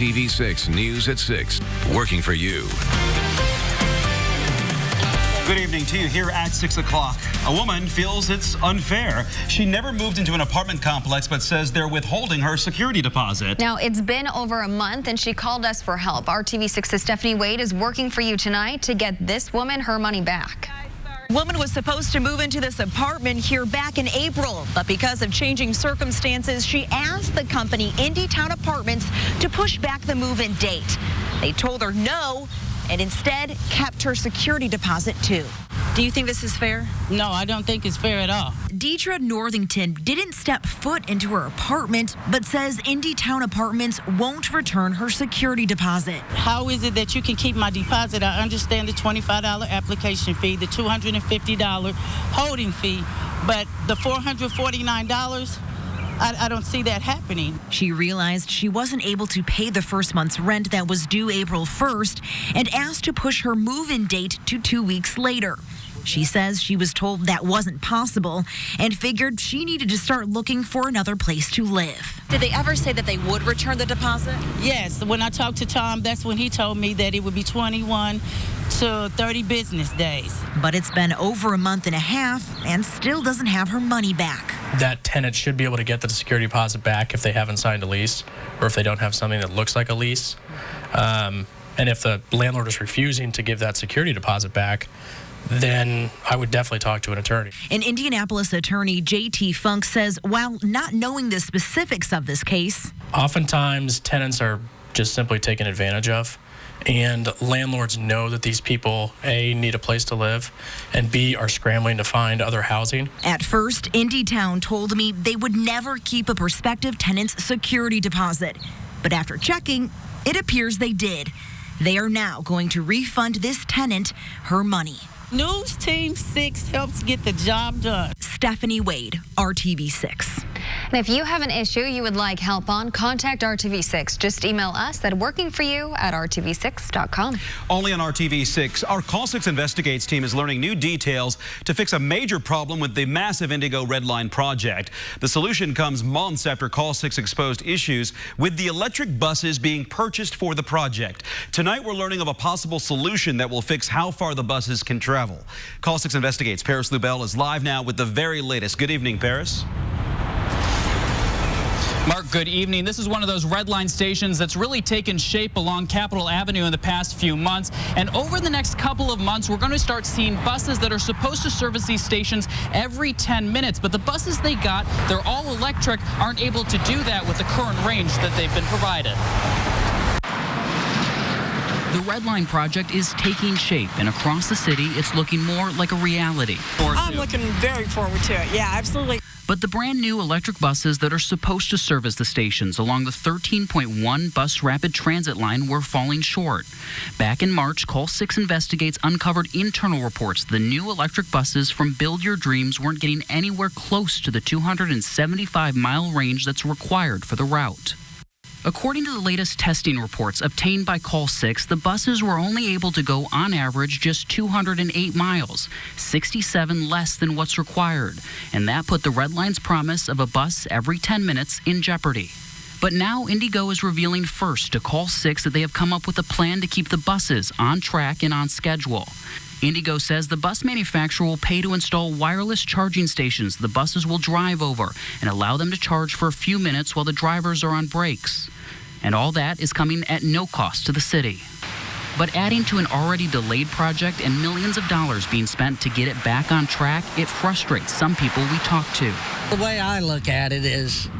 RTV6 News at 6. Working for you. Good evening to you here at 6 o'clock. A woman feels it's unfair. She never moved into an apartment complex, but says they're withholding her security deposit. Now, it's been over a month, and she called us for help. RTV6's Stephanie Wade is working for you tonight to get this woman her money back. Woman was supposed to move into this apartment here back in April, but because of changing circumstances, she asked the company Indytown Apartments to push back the move-in date. They told her no, and instead kept her security deposit too. Do you think this is fair? No, I don't think it's fair at all. Deidre Northington didn't step foot into her apartment, but says Indytown Apartments won't return her security deposit. How is it that you can keep my deposit? I understand the $25 application fee, the $250 holding fee, but the $449, I don't see that happening. She realized she wasn't able to pay the first month's rent that was due April 1st and asked to push her move-in date to 2 weeks later. She says she was told that wasn't possible and figured she needed to start looking for another place to live. Did they ever say that they would return the deposit? Yes, when I talked to Tom, that's when he told me that it would be 21 to 30 business days. But it's been over a month and a half and still doesn't have her money back. That tenant should be able to get the security deposit back if they haven't signed a lease or if they don't have something that looks like a lease. And if the landlord is refusing to give that security deposit back, then I would definitely talk to an attorney. An Indianapolis attorney, J.T. Funk, says while not knowing the specifics of this case, oftentimes tenants are just simply taken advantage of, and landlords know that these people, A, need a place to live, and B, are scrambling to find other housing. At first, Indytown told me they would never keep a prospective tenant's security deposit. But after checking, it appears they did. They are now going to refund this tenant her money. News Team 6 helps get the job done. Stephanie Wade, RTV6. And if you have an issue you would like help on, contact RTV6. Just email us at workingforyou@rtv6.com. Only on RTV6, our Call 6 Investigates team is learning new details to fix a major problem with the massive Indigo Red Line project. The solution comes months after Call 6 exposed issues with the electric buses being purchased for the project. Tonight, we're learning of a possible solution that will fix how far the buses can travel. Call 6 Investigates. Paris Lubell is live now with the very latest. Good evening, Paris. Mark, good evening. This is one of those red line stations that's really taken shape along Capitol Avenue in the past few months. And over the next couple of months, we're going to start seeing buses that are supposed to service these stations every 10 minutes. But the buses they got, they're all electric, aren't able to do that with the current range that they've been provided. The Red Line project is taking shape, and across the city, it's looking more like a reality. I'm looking very forward to it. Yeah, absolutely. But the brand new electric buses that are supposed to service the stations along the 13.1 bus rapid transit line were falling short. Back in March, Call 6 Investigates uncovered internal reports the new electric buses from Build Your Dreams weren't getting anywhere close to the 275-mile range that's required for the route. According to the latest testing reports obtained by Call 6, the buses were only able to go on average just 208 miles, 67 less than what's required, and that put the Red Line's promise of a bus every 10 minutes in jeopardy. But now Indigo is revealing first to Call 6 that they have come up with a plan to keep the buses on track and on schedule. Indigo says the bus manufacturer will pay to install wireless charging stations the buses will drive over and allow them to charge for a few minutes while the drivers are on breaks. And all that is coming at no cost to the city. But adding to an already delayed project and millions of dollars being spent to get it back on track, it frustrates some people we talk to. The way I look at it is,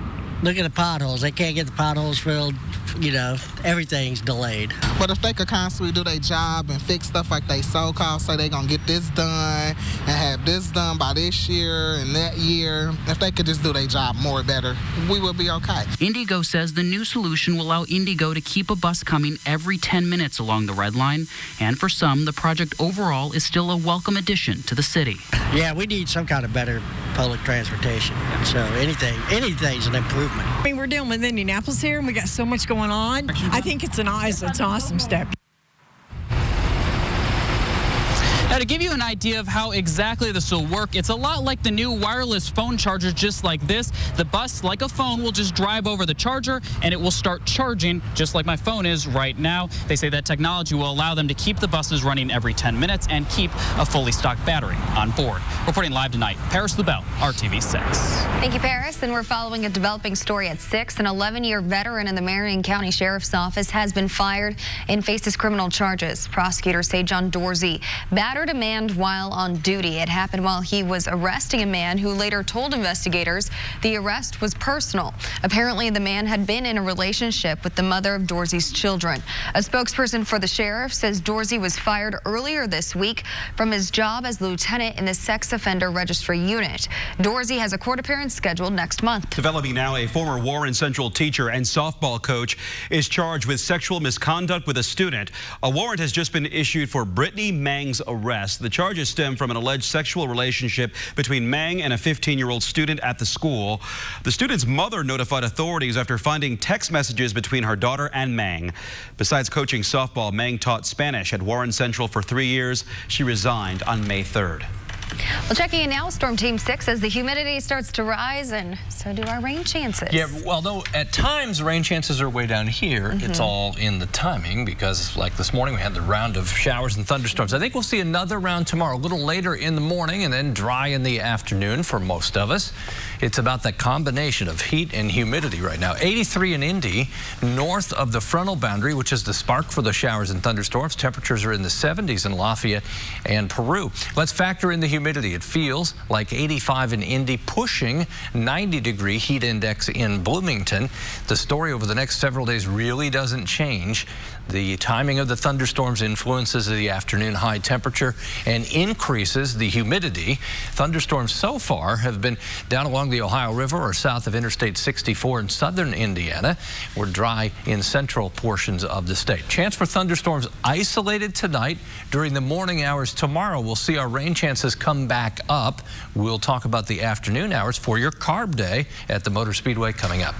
look at the potholes. They can't get the potholes filled. You know, everything's delayed. But if they could constantly do their job and fix stuff like they so-called say they're going to get this done and have this done by this year and that year, if they could just do their job more better, we would be okay. Indigo says the new solution will allow Indigo to keep a bus coming every 10 minutes along the Red Line. And for some, the project overall is still a welcome addition to the city. Yeah, we need some kind of better public transportation. So anything's an improvement. I mean, we're dealing with Indianapolis here, and we got so much going on. I think it's an awesome step. Now, to give you an idea of how exactly this will work, it's a lot like the new wireless phone charger, just like this. The bus, like a phone, will just drive over the charger and it will start charging just like my phone is right now. They say that technology will allow them to keep the buses running every 10 minutes and keep a fully stocked battery on board. Reporting live tonight, Paris Lubell, RTV6. Thank you, Paris. And we're following a developing story at 6. An 11-year veteran in the Marion County Sheriff's Office has been fired and faces criminal charges. Prosecutors say John Dorsey battered a man while on duty. It happened while he was arresting a man who later told investigators the arrest was personal. Apparently, the man had been in a relationship with the mother of Dorsey's children. A spokesperson for the sheriff says Dorsey was fired earlier this week from his job as lieutenant in the sex offender registry unit. Dorsey has a court appearance scheduled next month. Developing now, a former Warren Central teacher and softball coach is charged with sexual misconduct with a student. A warrant has just been issued for Brittany Mang's arrest. The charges stem from an alleged sexual relationship between Mang and a 15-year-old student at the school. The student's mother notified authorities after finding text messages between her daughter and Mang. Besides coaching softball, Mang taught Spanish at Warren Central for 3 years. She resigned on May 3rd. Well, checking in now, Storm Team 6 as the humidity starts to rise, and so do our rain chances. Yeah, well, though at times rain chances are way down here, it's all in the timing because, like this morning, we had the round of showers and thunderstorms. I think we'll see another round tomorrow, a little later in the morning and then dry in the afternoon for most of us. It's about that combination of heat and humidity right now. 83 in Indy, north of the frontal boundary, which is the spark for the showers and thunderstorms. Temperatures are in the 70s in Lafayette and Peru. Let's factor in the humidity. It feels like 85 in Indy, pushing 90-degree heat index in Bloomington. The story over the next several days really doesn't change. The timing of the thunderstorms influences the afternoon high temperature and increases the humidity. Thunderstorms so far have been down along the Ohio River or south of Interstate 64 in southern Indiana. We're dry in central portions of the state. Chance for thunderstorms isolated tonight. During the morning hours tomorrow, we'll see our rain chances come back up. We'll talk about the afternoon hours for your carb day at the Motor Speedway coming up.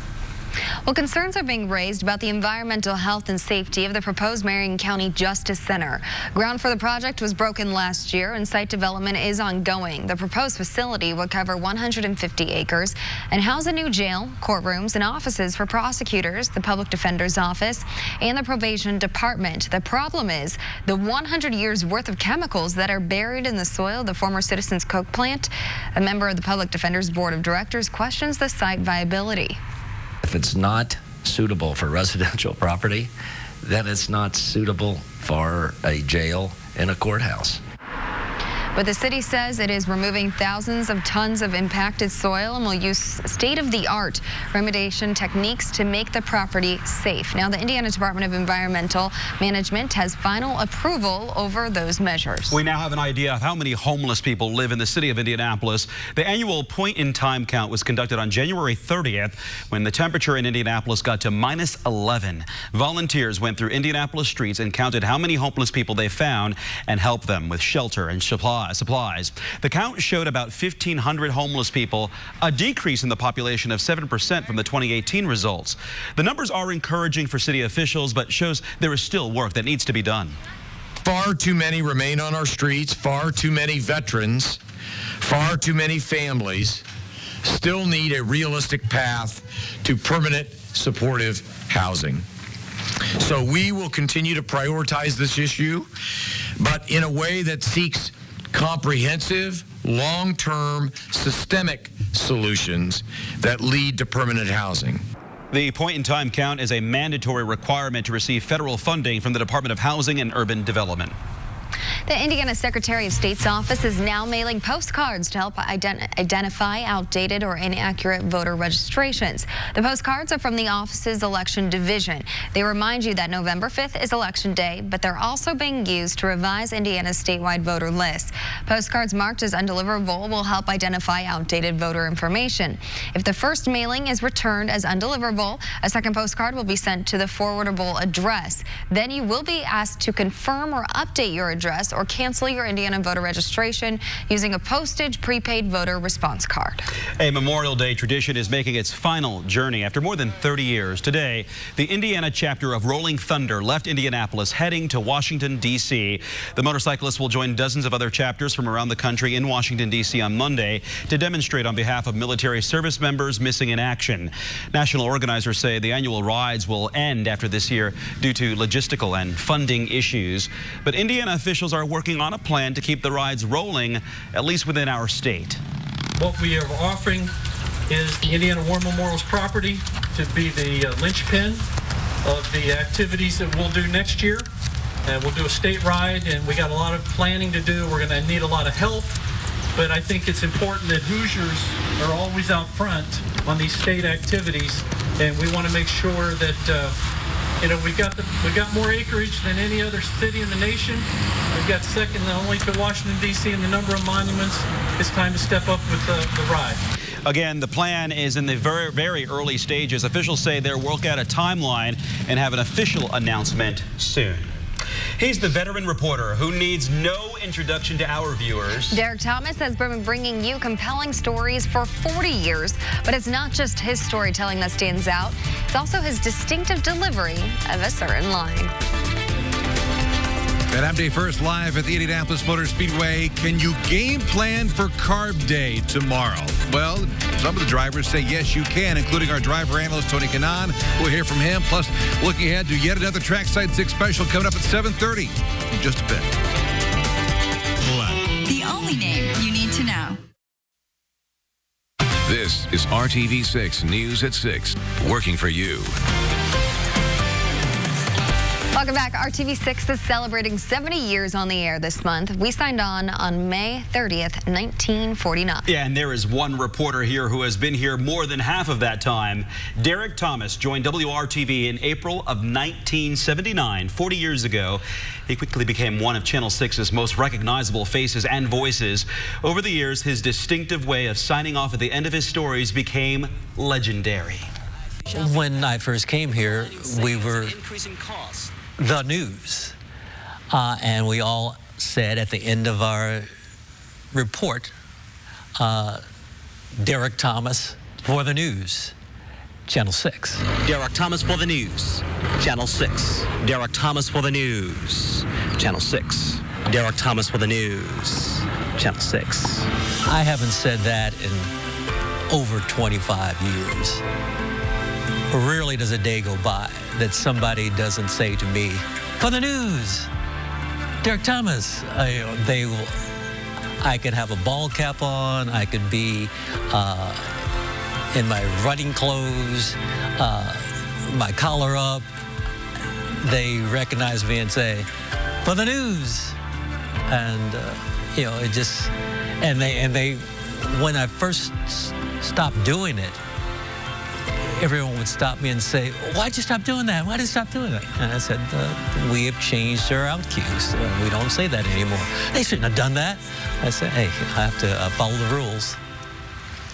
Well, concerns are being raised about the environmental health and safety of the proposed Marion County Justice Center. Ground for the project was broken last year and site development is ongoing. The proposed facility will cover 150 acres and house a new jail, courtrooms, and offices for prosecutors, the public defender's office, and the probation department. The problem is the 100 years worth of chemicals that are buried in the soil of the former Citizens Coke plant. A member of the public defender's board of directors questions the site viability. If it's not suitable for residential property, then it's not suitable for a jail and a courthouse. But the city says it is removing thousands of tons of impacted soil and will use state-of-the-art remediation techniques to make the property safe. Now, the Indiana Department of Environmental Management has final approval over those measures. We now have an idea of how many homeless people live in the city of Indianapolis. The annual point-in-time count was conducted on January 30th when the temperature in Indianapolis got to -11. Volunteers went through Indianapolis streets and counted how many homeless people they found and helped them with shelter and supplies. The count showed about 1,500 homeless people, a decrease in the population of 7% from the 2018 results. The numbers are encouraging for city officials, but shows there is still work that needs to be done. Far too many remain on our streets, far too many veterans, far too many families still need a realistic path to permanent supportive housing. So we will continue to prioritize this issue, but in a way that seeks comprehensive, long-term, systemic solutions that lead to permanent housing. The point-in-time count is a mandatory requirement to receive federal funding from the Department of Housing and Urban Development. The Indiana Secretary of State's office is now mailing postcards to help identify outdated or inaccurate voter registrations. The postcards are from the office's election division. They remind you that November 5th is Election Day, but they're also being used to revise Indiana's statewide voter list. Postcards marked as undeliverable will help identify outdated voter information. If the first mailing is returned as undeliverable, a second postcard will be sent to the forwardable address. Then you will be asked to confirm or update your address or cancel your Indiana voter registration using a postage prepaid voter response card. A Memorial Day tradition is making its final journey after more than 30 years. Today, the Indiana chapter of Rolling Thunder left Indianapolis heading to Washington, D.C. The motorcyclists will join dozens of other chapters from around the country in Washington, D.C. on Monday to demonstrate on behalf of military service members missing in action. National organizers say the annual rides will end after this year due to logistical and funding issues. But Indiana officials are working on a plan to keep the rides rolling, at least within our state. What we are offering is the Indiana War Memorial's property to be the linchpin of the activities that we'll do next year. We'll do a state ride, and we got a lot of planning to do. We're going to need a lot of help, but I think it's important that Hoosiers are always out front on these state activities, and we want to make sure that we've got more acreage than any other city in the nation. We've got second only to Washington, D.C. in the number of monuments. It's time to step up with the ride. Again, the plan is in the very, very early stages. Officials say they'll work out a timeline and have an official announcement soon. He's the veteran reporter who needs no introduction to our viewers. Derek Thomas has been bringing you compelling stories for 40 years, but it's not just his storytelling that stands out. It's also his distinctive delivery of a certain line. And I'm Dave First, live at the Indianapolis Motor Speedway. Can you game plan for Carb Day tomorrow? Well, some of the drivers say yes, you can, including our driver analyst, Tony Kanaan. We'll hear from him. Plus, looking ahead to yet another Trackside 6 special coming up at 7:30 in just a bit. The only name you need to know. This is RTV6 News at 6, working for you. Welcome back. RTV6 is celebrating 70 years on the air this month. We signed on May 30th, 1949. Yeah, and there is one reporter here who has been here more than half of that time. Derek Thomas joined WRTV in April of 1979, 40 years ago. He quickly became one of Channel 6's most recognizable faces and voices. Over the years, his distinctive way of signing off at the end of his stories became legendary. When I first came here, we were the news, and we all said at the end of our report, Derek Thomas for the news, Channel 6. Derek Thomas for the news, Channel 6. Derek Thomas for the news, Channel 6. Derek Thomas for the news, Channel 6. I haven't said that in over 25 years. Rarely does a day go by that somebody doesn't say to me, for the news, Derek Thomas. I could have a ball cap on, I could be in my running clothes, my collar up. They recognize me and say, for the news. And, it just, and they, when I first stopped doing it, everyone would stop me and say, why'd you stop doing that? Why did you stop doing that? And I said, we have changed our out cues. We don't say that anymore. They shouldn't have done that. I said, hey, I have to follow the rules.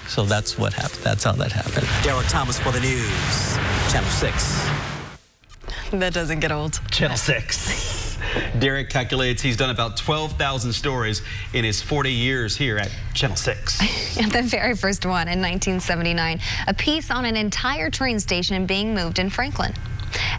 So that's what happened. That's how that happened. Derek Thomas for the news, Channel 6. That doesn't get old. Channel 6. Derek calculates he's done about 12,000 stories in his 40 years here at Channel 6. The very first one in 1979, a piece on an entire train station being moved in Franklin.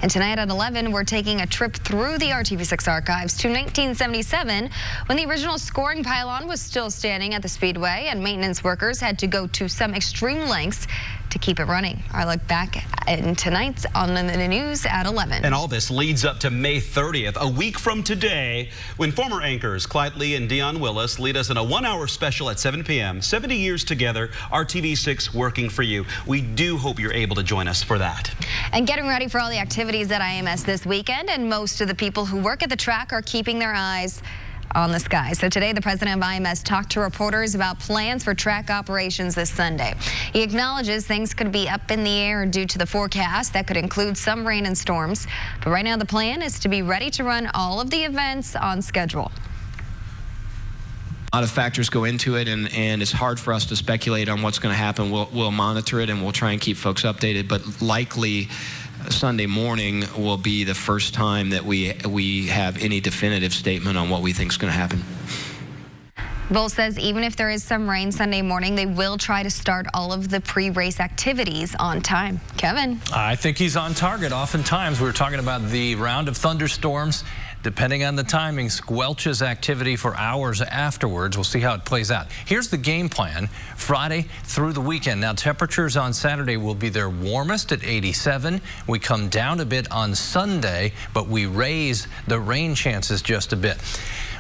And tonight at 11, we're taking a trip through the RTV6 archives to 1977, when the original scoring pylon was still standing at the Speedway and maintenance workers had to go to some extreme lengths to keep it running. Our look back in tonight's on the news at 11. And all this leads up to May 30th, a week from today, when former anchors Clyde Lee and Dion Willis lead us in a 1-hour special at 7 p.m. 70 years together, RTV6 working for you. We do hope you're able to join us for that. And getting ready for all the activities at IMS this weekend, and most of the people who work at the track are keeping their eyes on the sky. So today, the president of IMS talked to reporters about plans for track operations this Sunday. He acknowledges things could be up in the air due to the forecast that could include some rain and storms. But right now, the plan is to be ready to run all of the events on schedule. A lot of factors go into it, and it's hard for us to speculate on what's going to happen. We'll monitor it, and we'll try and keep folks updated, but likely Sunday morning will be the first time that we have any definitive statement on what we think is going to happen. Bull says even if there is some rain Sunday morning, they will try to start all of the pre-race activities on time. Kevin? I think he's on target. Oftentimes, we were talking about the round of thunderstorms. Depending on the timing, squelches activity for hours afterwards. We'll see how it plays out. Here's the game plan Friday through the weekend. Now, temperatures on Saturday will be their warmest at 87. We come down a bit on Sunday, but we raise the rain chances just a bit.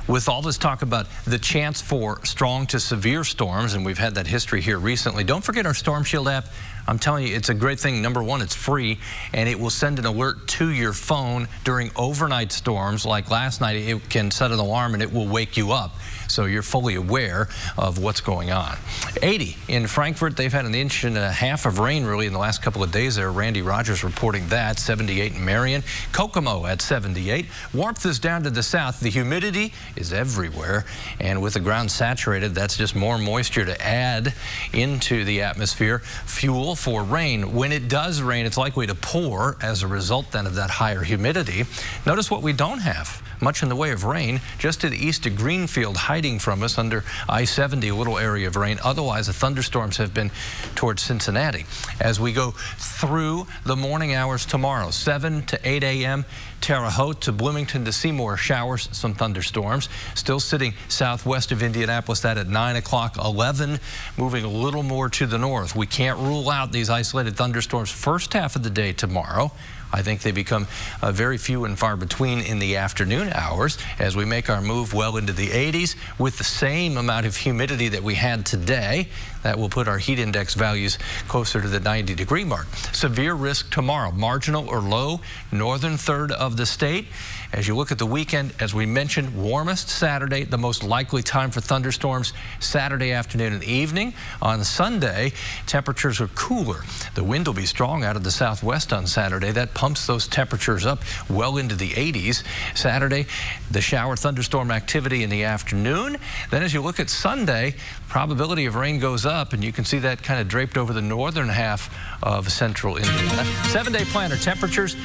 With all this talk about the chance for strong to severe storms, and we've had that history here recently, don't forget our Storm Shield app. I'm telling you, it's a great thing. Number one, it's free, and it will send an alert to your phone during overnight storms. Like last night, it can set an alarm, and it will wake you up, so you're fully aware of what's going on. 80 in Frankfurt. They've had 1.5 inches of rain, really, in the last couple of days there. Randy Rogers reporting that. 78 in Marion. Kokomo at 78. Warmth is down to the south. The humidity is everywhere, and with the ground saturated, that's just more moisture to add into the atmosphere. Fuel for rain. When it does rain, it's likely to pour as a result then of that higher humidity. Notice what we don't have much in the way of rain, just to the east of Greenfield, hiding from us under I-70, a little area of rain. Otherwise, the thunderstorms have been towards Cincinnati. As we go through the morning hours tomorrow, 7 to 8 a.m., Terre Haute to Bloomington to Seymour, showers, some thunderstorms. Still sitting southwest of Indianapolis, that at 9 o'clock, 11, moving a little more to the north. We can't rule out these isolated thunderstorms first half of the day tomorrow. I think they become very few and far between in the afternoon hours as we make our move well into the 80s with the same amount of humidity that we had today. That will put our heat index values closer to the 90-degree mark. Severe risk tomorrow, marginal or low, northern third of the state. As you look at the weekend, as we mentioned, warmest Saturday, the most likely time for thunderstorms Saturday afternoon and evening. On Sunday, temperatures are cooler. The wind will be strong out of the southwest on Saturday. That pumps those temperatures up well into the 80s. Saturday, the shower thunderstorm activity in the afternoon. Then as you look at Sunday, probability of rain goes up, and you can see that kind of draped over the northern half of central Indiana. 7-day planner temperatures,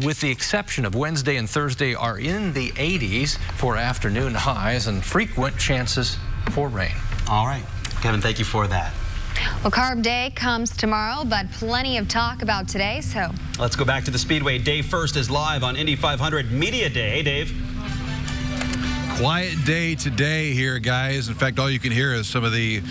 with the exception of Wednesday and Thursday, are in the 80s for afternoon highs and frequent chances for rain. All right. Kevin, thank you for that. Well, Carb Day comes tomorrow, but plenty of talk about today, so. Let's go back to the Speedway. Dave First is live on Indy 500 Media Day. Dave. Quiet day today here, guys. In fact, all you can hear is some of the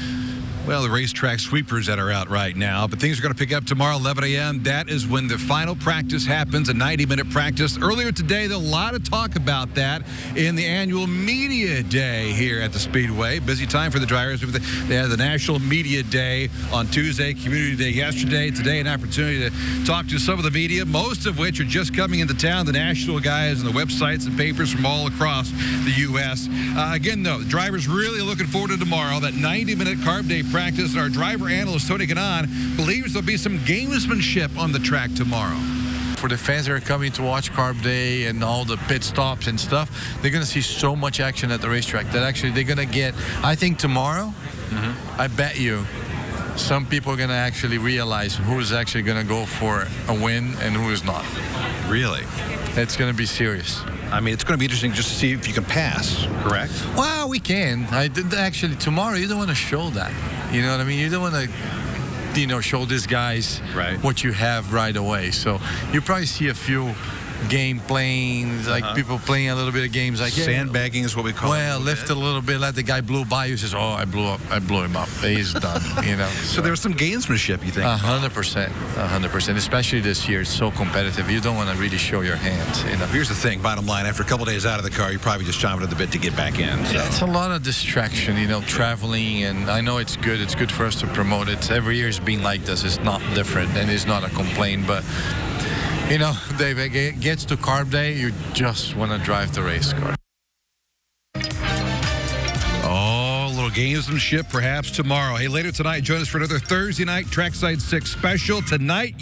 racetrack sweepers that are out right now. But things are going to pick up tomorrow, 11 a.m. That is when the final practice happens, a 90-minute practice. Earlier today, there was a lot of talk about that in the annual Media Day here at the Speedway. Busy time for the drivers. They had the National Media Day on Tuesday, Community Day yesterday. Today, an opportunity to talk to some of the media, most of which are just coming into town, the national guys and the websites and papers from all across the U.S. Again, though, the drivers really looking forward to tomorrow, that 90-minute Carb Day practice. And our driver analyst, Tony Kanaan, believes there'll be some gamesmanship on the track tomorrow. For the fans that are coming to watch Carb Day and all the pit stops and stuff, they're going to see so much action at the racetrack that actually they're going to get, I think tomorrow, I bet you, some people are going to actually realize who's actually going to go for a win and who is not. Really? It's going to be serious. I mean, it's going to be interesting just to see if you can pass, correct? Well, we can. I did actually tomorrow. You don't want to show that. You know what I mean? You don't want to, show these guys what you have right away. So you probably see a few game playing, like people playing a little bit of games like sandbagging is what we call it. Well, lift a little bit, let the guy blow by you, says, "Oh, I blew him up. He's done." So there's some gamesmanship, you think? 100%, especially this year. It's so competitive. You don't want to really show your hand. Here's the thing. Bottom line, after a couple days out of the car, you're probably just chomping at the bit to get back in. So. Yeah, it's a lot of distraction, traveling, and I know it's good. It's good for us to promote it. Every year it's been like this. It's not different, and it's not a complaint, but. Dave, it gets to Carb Day, you just want to drive the race car. Oh, a little gamesmanship perhaps tomorrow. Hey, later tonight, join us for another Thursday night Trackside 6 special. Tonight,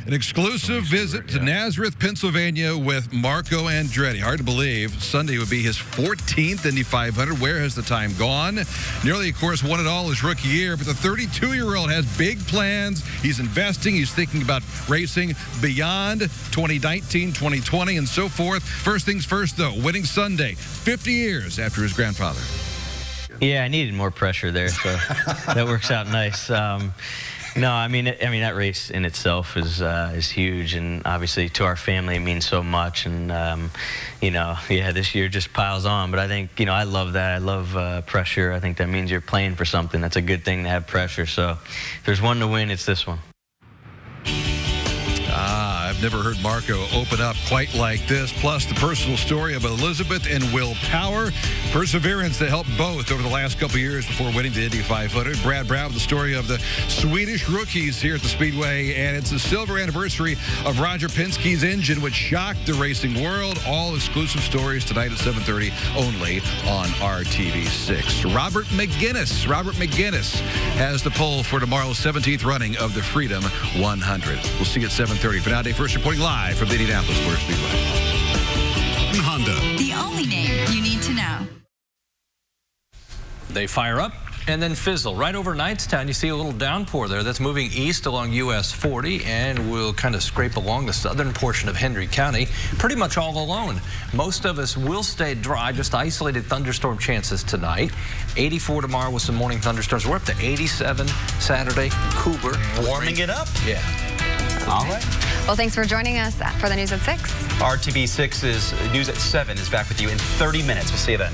An exclusive visit to Nazareth, Pennsylvania with Marco Andretti. Hard to believe. Sunday would be his 14th Indy 500. Where has the time gone? Nearly, of course, won it all his rookie year, but the 32-year-old has big plans. He's investing. He's thinking about racing beyond 2019, 2020, and so forth. First things first, though, winning Sunday, 50 years after his grandfather. Yeah, I needed more pressure there, so that works out nice. No, I mean that race in itself is huge, and obviously to our family it means so much. And you know, yeah, this year just piles on. But I think, you know, I love that. I love pressure. I think that means you're playing for something. That's a good thing to have pressure. So if there's one to win, it's this one. I've never heard Marco open up quite like this. Plus, the personal story of Elizabeth and Will Power. Perseverance that helped both over the last couple years before winning the Indy 500. Brad Brown with the story of the Swedish rookies here at the Speedway. And it's the silver anniversary of Roger Penske's engine, which shocked the racing world. All exclusive stories tonight at 7:30 only on RTV6. Robert McGinnis has the pole for tomorrow's 17th running of the Freedom 100. We'll see you at 7:30. For now, Dave First reporting live from the Indianapolis Motor Speedway. Honda. The only name you need to know. They fire up and then fizzle. Right over Knightstown, you see a little downpour there that's moving east along US 40 and will kind of scrape along the southern portion of Henry County, pretty much all alone. Most of us will stay dry, just isolated thunderstorm chances tonight. 84 tomorrow with some morning thunderstorms. We're up to 87 Saturday. Cougar. Warming it up. Yeah. All right. Well, thanks for joining us for the News at 6. RTV6's News at 7 is back with you in 30 minutes. We'll see you then.